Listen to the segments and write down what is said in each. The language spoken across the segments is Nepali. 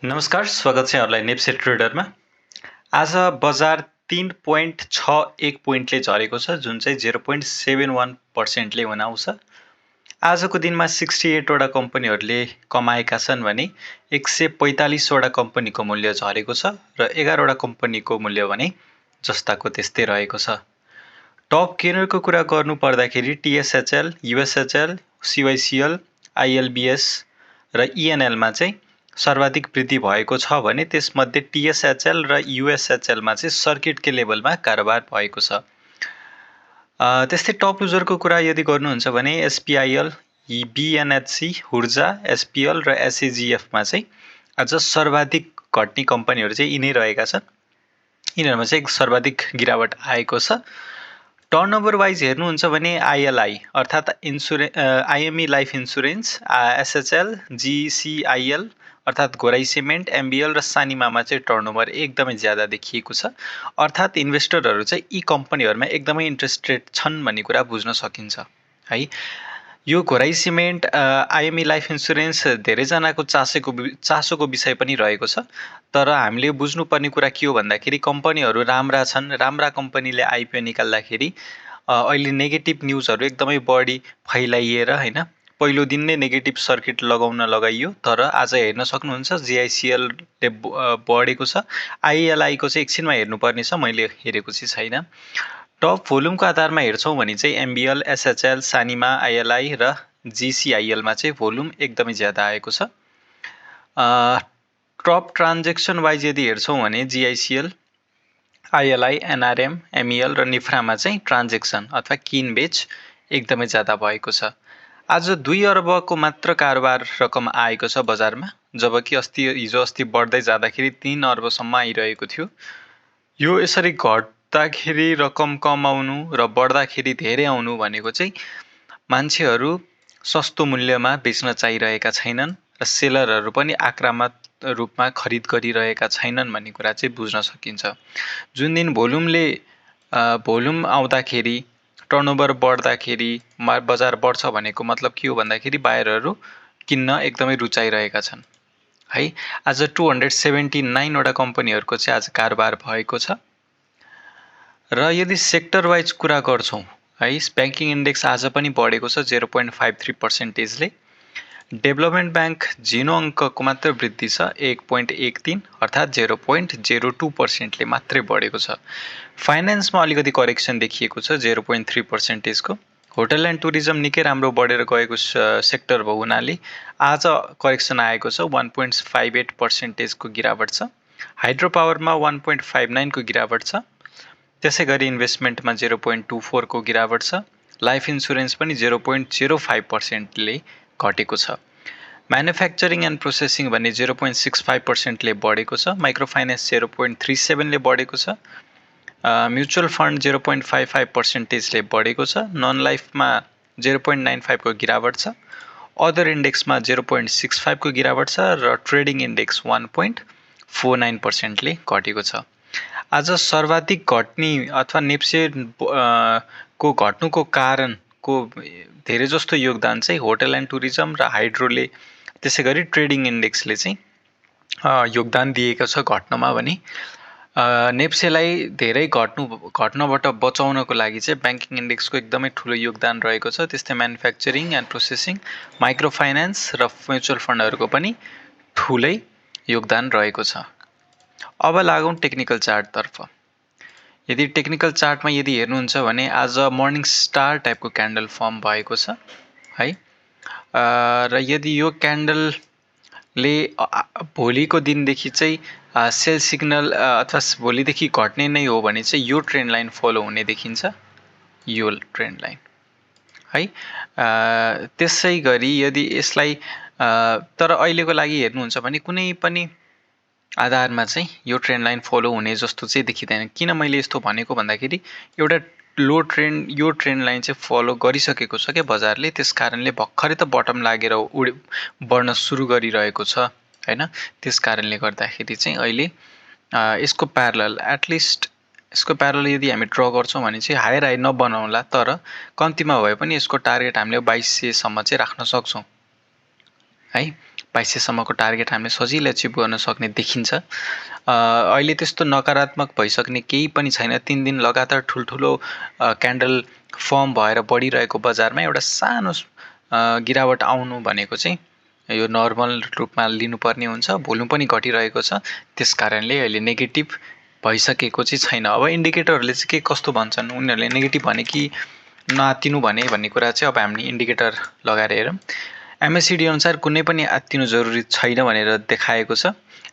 नमस्कार, स्वागत छ यहाँहरूलाई नेप्से ट्रेडरमा। आज बजार 3.61 पोइन्टले झरेको छ, जुन चाहिँ 0.71%ले हुन आउँछ। आजको दिनमा 68 वटा कम्पनीहरूले कमाएका छन् भने 145 वटा कम्पनीको मूल्य झरेको छ र 11 वटा कम्पनीको मूल्य भने जस्ताको त्यस्तै रहेको छ। टप गेनरको कुरा गर्नु पर्दाखेरि TSHL, USHL, CYCL, ILBS र ENLमा चाहिँ सर्वाधिक वृद्धि भएको छ भने त्यसमध्ये TSHL र USHLमा चाहिँ सर्किटकै लेभलमा कारोबार भएको छ। त्यस्तै टप युजरको कुरा यदि गर्नुहुन्छ भने SPIL, BNHC, हुर्जा, SPL र SAGFमा चाहिँ आज सर्वाधिक घट्ने कम्पनीहरू चाहिँ यिनै रहेका छन्। यिनीहरूमा चाहिँ सर्वाधिक गिरावट आएको छ। टर्नओभर वाइज हेर्नुहुन्छ भने ILI अर्थात् IME life insurance, SHL, GCIL अर्थात् गोराई सिमेन्ट, MBL र सानिमामा चाहिँ टर्नओभर एकदमै ज्यादा देखिएको छ। अर्थात् इन्भेस्टरहरू चाहिँ यी कम्पनीहरूमा एकदमै इन्ट्रेस्टेड छन् भन्ने कुरा बुझ्न सकिन्छ है। यो गोराई सिमेन्ट, IME लाइफ इन्सुरेन्स धेरैजनाको चासोको विषय पनि रहेको छ। तर हामीले बुझ्नुपर्ने कुरा के हो भन्दाखेरि कम्पनीहरू राम्रा छन्। राम्रा कम्पनीले IPO निकाल्दाखेरि अहिले नेगेटिभ न्युजहरू एकदमै बढी फैलाइएर हैन, पहिलो दिन नै नेगेटिभ सर्किट लगाइयो। तर आज हेर्न सक्नुहुन्छ GCIL ले बढेको छ। ILI को चाहिँ एकछिनमा हेर्नुपर्ने छ, मैले हेरेको चाहिँ छैन। टप भोल्युमको आधारमा हेर्छौँ भने चाहिँ MBL, SHL, सानिमा, ILI र GCIL मा चाहिँ भोल्युम एकदमै ज्यादा आएको छ। टप ट्रान्जेक्सन वाइज यदि हेर्छौँ भने GCIL, ILI, NRM, MEL र निफ्रामा चाहिँ ट्रान्जेक्सन अथवा किनबेच एकदमै ज्यादा भएको छ। आज 2 अर्बको मात्र कारोबार रकम आएको छ बजारमा, जबकि हिजो अस्ति बढ्दै जाँदाखेरि 3 अर्बसम्म आइरहेको थियो। यो यसरी घट्दाखेरि रकम कम आउनु र बढ्दाखेरि धेरै आउनु भनेको चाहिँ मान्छेहरू सस्तो मूल्यमा बेच्न चाहिरहेका छैनन् र सेलरहरू पनि आक्रामक रूपमा खरिद गरिरहेका छैनन् भन्ने कुरा चाहिँ बुझ्न सकिन्छ। जुन दिन भोल्युम आउँदाखेरि, टर्नओभर बढ्दाखेरि बजार बढ्छ भनेको मतलब के हो भन्दाखेरि बायरहरू किन्न एकदमै रुचाइरहेका छन् है। आज 279 वटा कम्पनीहरूको चाहिँ आज कारोबार भएको छ। र यदि सेक्टर वाइज कुरा गर्छौँ है, ब्याङ्किङ इन्डेक्स आज पनि बढेको छ 0.53%ले। डेभलपमेन्ट ब्याङ्क 0 अङ्कको मात्र वृद्धि छ, 1.13 अर्थात् 0.02%ले मात्रै बढेको छ। फाइनेन्समा अलिकति करेक्सन देखिएको छ 0.3% को। होटल एन्ड टुरिज्म निकै राम्रो बढेर गएको सेक्टर भयो हुनाले आज करेक्सन आएको छ, 1.58% को गिरावट छ। हाइड्रो पावरमा 1.59 को गिरावट छ। त्यसै गरी इन्भेस्टमेन्टमा 0.24 को गिरावट छ। लाइफ इन्सुरेन्स पनि 0.05%ले घटेको छ। म्यानुफ्याक्चरिङ एन्ड प्रोसेसिङ भन्ने 0.65%ले बढेको छ। माइक्रो फाइनेन्स 0.37ले बढेको छ। म्युचुअल फन्ड 0.55%ले बढेको छ। नन लाइफमा 0.95 को गिरावट छ। अदर इन्डेक्समा 0.65 को गिरावट छ र ट्रेडिङ इन्डेक्स 1.49%ले घटेको छ। आज सर्वाधिक घट्ने अथवा नेप्से को घट्नुको कारणको धेरै जस्तो योगदान चाहिँ होटल एन्ड टुरिज्म र हाइड्रोले, त्यसै गरी ट्रेडिङ इन्डेक्सले चाहिँ योगदान दिएको छ घट्नमा भने। नेप्सेलाई धेरै घट्नबाट बचाउनको लागि चाहिँ ब्याङ्किङ इन्डेक्सको एकदमै ठुलो योगदान रहेको छ। त्यस्तै manufacturing and processing, micro finance र म्युचुअल फन्डहरूको पनि ठुलै योगदान रहेको छ। अब लागौँ टेक्निकल चार्टतर्फ। यदि टेक्निकल चार्टमा यदि हेर्नुहुन्छ भने आज मर्निङ स्टार टाइपको क्यान्डल फर्म भएको छ है। र यदि यो क्यान्डलले भोलिको दिनदेखि चाहिँ सेल सिग्नल अथवा भोलिदेखि घट्ने नै हो भने चाहिँ यो ट्रेन्ड लाइन फलो हुने देखिन्छ, यो ट्रेन्ड लाइन है। त्यसै गरी यदि यसलाई तर अहिलेको लागि हेर्नुहुन्छ भने कुनै पनि आधारमा चाहिँ यो ट्रेन्ड लाइन फलो हुने जस्तो चाहिँ देखिँदैन। किन मैले यस्तो भनेको भन्दाखेरि एउटा यो ट्रेन्ड लाइन चाहिँ फलो गरिसकेको छ क्या बजारले, त्यस कारणले भर्खरै त बटम लागेर बढ्न सुरु गरिरहेको छ हैन। त्यस कारणले गर्दाखेरि चाहिँ अहिले यसको प्यारलल, एटलिस्ट यसको प्यारलल यदि हामी ड्र गर्छौँ भने चाहिँ हायर हाई नबनाउला, तर कम्तीमा भए पनि यसको टार्गेट हामीले 2200 सम्म चाहिँ राख्न सक्छौँ है। 2200 सम्मको टार्गेट हामीले सजिलै अचिभ गर्न सक्ने देखिन्छ। अहिले त्यस्तो नकारात्मक भइसक्ने केही पनि छैन। 3 दिन लगातार ठुल्ठुलो क्यान्डल फर्म भएर बढिरहेको बजारमा एउटा सानो गिरावट आउनु भनेको चाहिँ यो नर्मल रूपमा लिनुपर्ने हुन्छ। भोल्युम पनि घटिरहेको छ, त्यस कारणले अहिले नेगेटिभ भइसकेको चाहिँ छैन। अब इन्डिकेटरहरूले चाहिँ के कस्तो भन्छन्, उनीहरूले नेगेटिभ भने कि नआत्तिनु भन्ने कुरा चाहिँ अब हामी इन्डिकेटर लगाएर हेरौँ। एमएससिडी अनुसार कुनै पनि आत्तिनु जरुरी छैन भनेर देखाएको छ।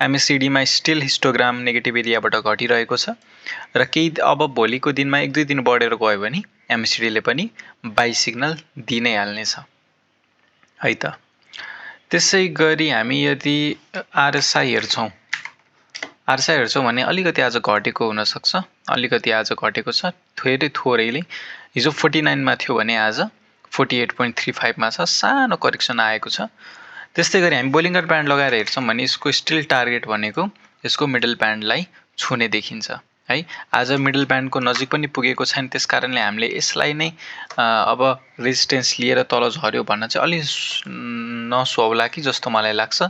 एमएससिडीमा स्टिल हिस्टोग्राम नेगेटिभ एरियाबाट घटिरहेको छ र केही अब भोलिको दिनमा 1-2 दिन बढेर गयो भने एमएससिडीले पनि बाई सिग्नल दिइ नै हाल्नेछ है त। त्यसै गरी हामी यदि आरएसआई हेर्छौँ भने अलिकति आज घटेको हुनसक्छ, अलिकति आज घटेको छ थोरैले। हिजो 49 मा थियो भने आज 48.35 मा छ, सानो करेक्सन आएको छ। त्यस्तै गरी हामी बोलिङ्गर ब्यान्ड लगाएर हेर्छौँ भने यसको स्टिल टार्गेट भनेको यसको मिडल ब्यान्डलाई छुने देखिन्छ है। आज मिडल ब्यान्डको नजिक पनि पुगेको छैन, त्यस कारणले हामीले यसलाई नै अब रेजिस्टेन्स लिएर तल झर्यो भन्न चाहिँ अलि नसुहाउला कि जस्तो मलाई लाग्छ।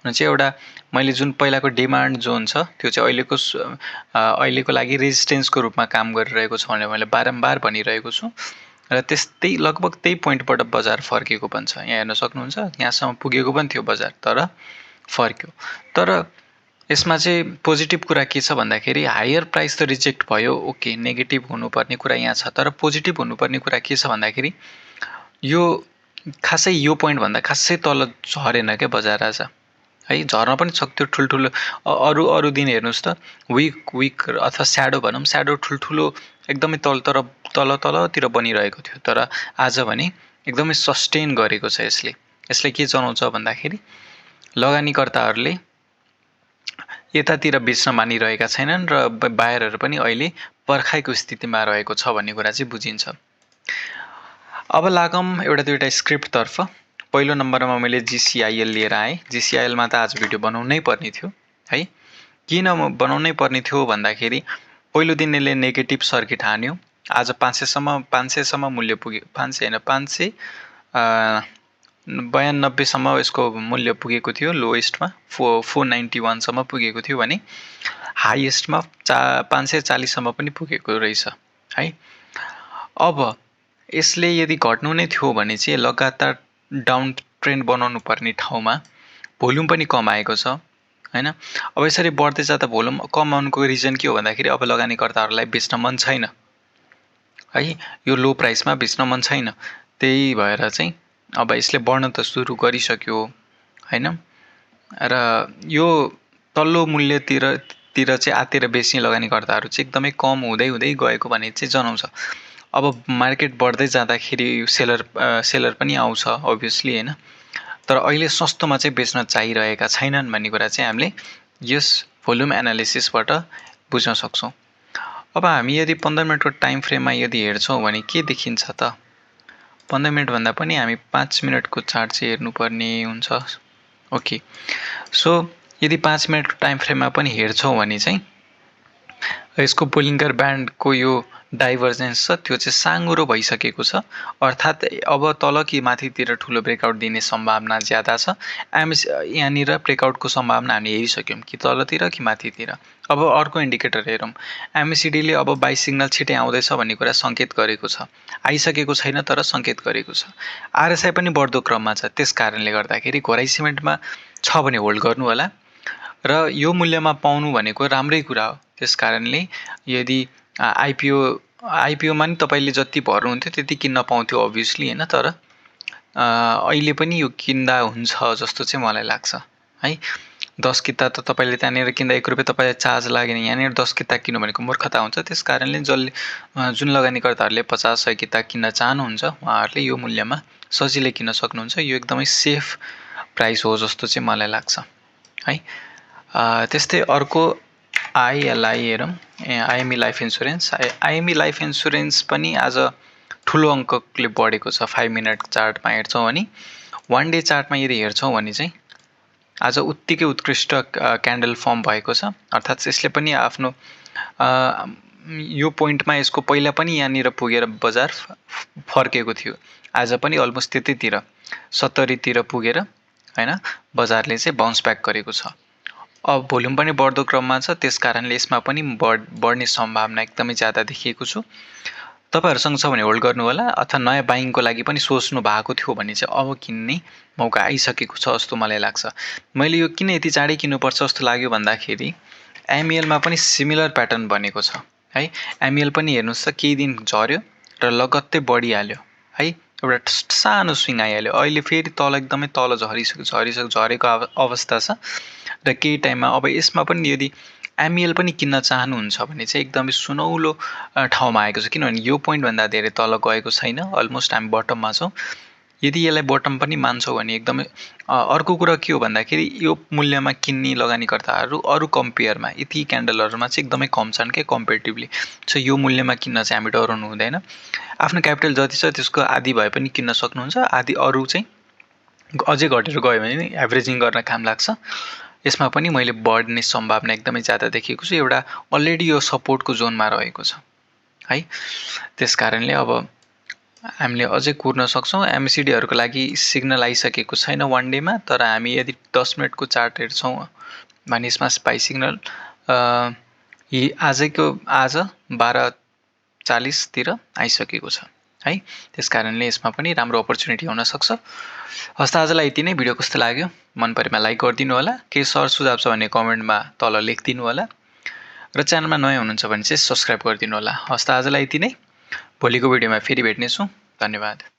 हुन चाहिँ एउटा मैले जुन पहिलाको डिमान्ड जोन छ त्यो चाहिँ अहिलेको लागि रेजिस्टेन्सको रूपमा काम गरिरहेको छ भनेर मैले बारम्बार भनिरहेको छु र त्यस्तै लगभग त्यही पोइन्टबाट बजार फर्केको पनि छ। यहाँ हेर्न सक्नुहुन्छ, यहाँसम्म पुगेको पनि थियो बजार तर फर्क्यो। तर यसमा चाहिँ पोजिटिभ कुरा के छ भन्दाखेरि हायर प्राइस त रिजेक्ट भयो, ओके, नेगेटिभ हुनुपर्ने कुरा यहाँ छ। तर पोजिटिभ हुनुपर्ने कुरा के छ भन्दाखेरि यो खासै यो पोइन्टभन्दा खासै तल झरेन क्या बजार आज है। झर्न पनि सक्थ्यो ठुल्ठुलो, अरू दिन हेर्नुहोस् त विक अथवा स्याडो भनौँ, स्याडो ठुल्ठुलो एकदमै तलतिर बनिरहेको थियो। तर आज भने एकदमै सस्टेन गरेको छ यसले के जनाउँछ भन्दाखेरि लगानीकर्ताहरूले यतातिर बेच्न मानिरहेका छैनन् र बायरहरू पनि अहिले पर्खाइको स्थितिमा रहेको छ भन्ने कुरा चाहिँ बुझिन्छ। अब लागौँ एउटा दुईवटा स्क्रिप्टतर्फ। पहिलो नम्बरमा मैले GCIL लिएर आएँ। GCILमा त आज भिडियो बनाउनै पर्ने थियो है। किन बनाउनै पर्ने थियो भन्दाखेरि पहिलो दिन यसले नेगेटिभ सर्किट हान्यो। आज 500 सम्म मूल्य पुग्यो, 500 होइन 592 सम्म यसको मूल्य पुगेको थियो। लोएस्टमा 491 सम्म पुगेको थियो भने हाइएस्टमा 540 सम्म पनि पुगेको रहेछ है। अब यसले यदि घट्नु नै थियो भने चाहिँ लगातार डाउन ट्रेन्ड बनाउनु पर्ने ठाउँमा भोल्युम पनि कम आएको छ हैन। अब यसरी बढ्दै जाँदा भोल्युम कम आउनुको रिजन के हो भन्दाखेरि अब लगानीकर्ताहरूलाई बेच्न मन छैन है, यो लो प्राइसमा बेच्न मन छैन। त्यही भएर चाहिँ अब यसले बढ्न त सुरु गरिसक्यो हैन। र यो तल्लो मूल्यतिर चाहिँ आतेर बेच्ने लगानीकर्ताहरू चाहिँ एकदमै कम हुँदै गएको भन्ने चाहिँ जनाउँछ। अब मार्केट बढ्दै जाँदाखेरि सेलर पनि आउँछ अभियसली हैन। तर अहिले सस्तोमा चाहिँ बेच्न चाहिरहेका छैनन् भन्ने कुरा चाहिँ हामीले यस भोल्युम एनालिसिसबाट बुझ्न सक्छौँ। अब हामी यदि 15 मिनटको टाइम फ्रेममा यदि हेर्छौँ भने के देखिन्छ त, 15 मिनटभन्दा पनि हामी 5 मिनटको चार्ट चाहिँ हेर्नुपर्ने हुन्छ। ओके, सो यदि 5 मिनटको टाइम फ्रेममा पनि हेर्छौँ भने चाहिँ यसको बोलिङ्गर ब्यान्डको यो डाइभर्जेन्स छ त्यो चाहिँ साँगुरो भइसकेको छ। अर्थात् अब तल कि माथितिर ठुलो ब्रेकआउट दिने सम्भावना ज्यादा छ। यहाँनिर ब्रेकआउटको सम्भावना हामी हेरिसक्यौँ कि तलतिर कि माथितिर। अब अर्को इन्डिकेटर हेरौँ, एमएससिडीले अब बाई सिग्नल छिटै आउँदैछ भन्ने कुरा सङ्केत गरेको छ, आइसकेको छैन तर सङ्केत गरेको छ। आरएसआई पनि बढ्दो क्रममा छ, त्यस कारणले गर्दाखेरि घोराइ सिमेन्टमा छ भने होल्ड गर्नु होला र यो मूल्यमा पाउनु भनेको राम्रै कुरा हो। त्यस कारणले यदि आइपिओमा नि तपाईँले जति भर्नुहुन्थ्यो त्यति किन्न पाउँथ्यो अभियसली हैन। तर अहिले पनि यो किन्दा हुन्छ जस्तो चाहिँ मलाई लाग्छ है। 10 किता त तपाईँले त्यहाँनिर किन्दा 1 रुपियाँ तपाईँलाई चार्ज लाग्यो भने यहाँनिर 10 किता किन्नु भनेको मूर्खता हुन्छ। त्यस कारणले जुन लगानीकर्ताहरूले 50-100 किता किन्न चाहनुहुन्छ उहाँहरूले यो मूल्यमा सजिलै किन्न सक्नुहुन्छ। यो एकदमै सेफ प्राइस हो जस्तो चाहिँ मलाई लाग्छ है। त्यस्तै अर्को ILI हेरौँ, IME life insurance. IME life insurance पनि आज ठुलो अङ्कले बढेको छ। 5 मिनट चार्टमा हेर्छौँ भने, 1 डे चार्टमा यदि हेर्छौँ भने चाहिँ आज उत्तिकै उत्कृष्ट क्यान्डल फर्म भएको छ। अर्थात् यसले पनि आफ्नो यो पोइन्टमा यसको पहिला पनि यहाँनिर पुगेर बजार फर्केको थियो। आज पनि अलमोस्ट त्यतैतिर 70 तिर पुगेर हैन, बजारले चाहिँ बाउन्स ब्याक गरेको छ। अब भोल्युम पनि बढ्दो क्रममा छ, त्यस कारणले यसमा पनि बढ्ने सम्भावना एकदमै ज्यादा देखिएको छु। तपाईँहरूसँग छ भने होल्ड गर्नु होला, अथवा नयाँ बाइङको लागि पनि सोच्नु भएको थियो भने चाहिँ अब किन्ने मौका आइसकेको छ जस्तो मलाई लाग्छ। मैले यो किन यति चाँडै किन्नुपर्छ जस्तो लाग्यो भन्दाखेरि एमइएलमा पनि सिमिलर प्याटर्न बनेको छ है। एमइएल पनि हेर्नुहोस् त केही दिन झऱ्यो र लगत्तै बढिहाल्यो है, एउटा सानो स्विङ आइहाल्यो। अहिले फेरि तल एकदमै तल झरेको अवस्था छ र केही टाइममा अब यसमा पनि यदि एमइएल पनि किन्न चाहनुहुन्छ भने चाहिँ एकदमै सुनौलो ठाउँमा आएको छ, किनभने यो पोइन्टभन्दा धेरै तल गएको छैन, अलमोस्ट हामी बटममा छौँ। यदि यसलाई बटम पनि मान्छौँ भने एकदमै अर्को कुरा के हो भन्दाखेरि यो मूल्यमा किन्ने लगानीकर्ताहरू अरू कम्पेयरमा यति क्यान्डलहरूमा चाहिँ एकदमै कम छन् क्या कम्पेरिटिभली। सो यो मूल्यमा किन्न चाहिँ हामी डराउनु हुँदैन। आफ्नो क्यापिटल जति छ त्यसको आधी भए पनि किन्न सक्नुहुन्छ, आधी अरू चाहिँ अझै घटेर गयो भने एभरेजिङ गर्न काम लाग्छ। यसमा पनि मैले बढ्ने सम्भावना एकदमै ज्यादा देखेको छु। एउटा अलरेडी यो सपोर्टको जोनमा रहेको छ है, त्यस कारणले अब हामीले अझै कुर्न सक्छौँ। एमसिडीहरूको लागि सिग्नल आइसकेको छैन वान डेमा, तर हामी यदि 10 मिनटको चार्ट हेर्छौँ भने यसमा स्पाई सिग्नल आज 12:40 आइसकेको छ है, त्यस कारणले यसमा पनि राम्रो अपर्च्युनिटी हुन सक्छ। हस् त आजलाई यति नै। भिडियो कस्तो लाग्यो मन परेमा लाइक गरिदिनु होला, केही सर सुझाव छ भने कमेन्टमा तल लेखिदिनु होला, र च्यानलमा नयाँ हुनुहुन्छ भने चाहिँ सब्सक्राइब गरिदिनु होला। हस् त आजलाई यति नै, भोलिको भिडियोमा फेरि भेट्नेछौँ। धन्यवाद।